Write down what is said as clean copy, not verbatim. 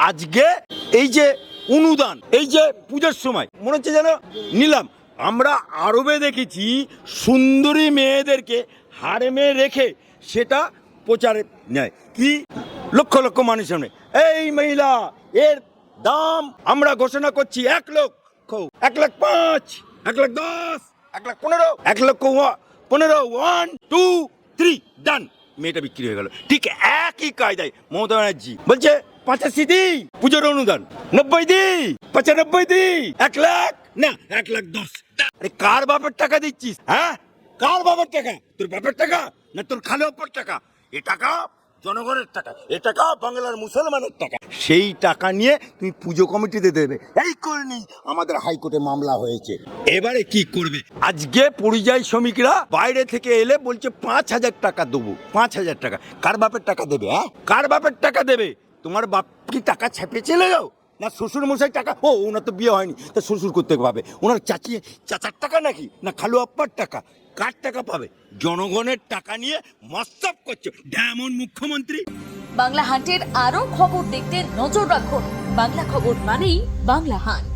আজকে এই যে অনুদান, এই যে পূজার সময় মনে হচ্ছে যেন নিলাম। আমরা আরবে দেখেছি সুন্দরী মেয়েদেরকে হারেমে রেখে সেটা প্রচারে নেয়, কি লক্ষ লক্ষ মানুষ সামনে। এই মহিলা, এর দাম আমরা ঘোষণা করছি 1 লক্ষ, 1,05,000, 1,10,000, 1,15,000, 1,15,000, 1, 2, 3 ডান। মেয়েটা বিক্রি হয়ে গেল। ঠিক একই কায়দায় মমতা ব্যানার্জি বলছে 85 দিই পুজোর অনুদান, 90 দিই, 95 দিই, 1 লাখ না 1,10,000। আরে কার বাপের টাকা দিচ্ছিস? হ্যাঁ, কার বাপের টাকা? তোর বাপের টাকা না তোর খালে বাপের টাকা? এ টাকা জনগণের টাকা, এ টাকা বাংলার মুসলমানের টাকা। সেই টাকা নিয়ে তুমি পুজো কমিটিতে দেবে। এই করেনি, আমাদের হাইকোর্টে মামলা হয়েছে। এবারে কি করবে? আজকে পরিযায়ী শ্রমিকরা বাইরে থেকে এলে বলছে 5,000 টাকা দেবো। 5,000 টাকা কার বাপের টাকা দেবে? হ্যাঁ, কার বাপের টাকা দেবে? তোমার বাপ কি টাকা ছাপে চলে যাও না শ্বশুর মশাই টাকা? ও ওনার তো বিয়ে হয়নি, তা শ্বশুর করতে পাবে। ওনার চাচার টাকা নাকি না খালু আপ্পার টাকা? কার টাকা পাবে? জনগণের টাকা নিয়ে মস্তব করছে যেমন মুখ্যমন্ত্রী। বাংলা হান্টের আরও খবর দেখতে নজর রাখুন। বাংলা খবর মানেই বাংলা হান্ট।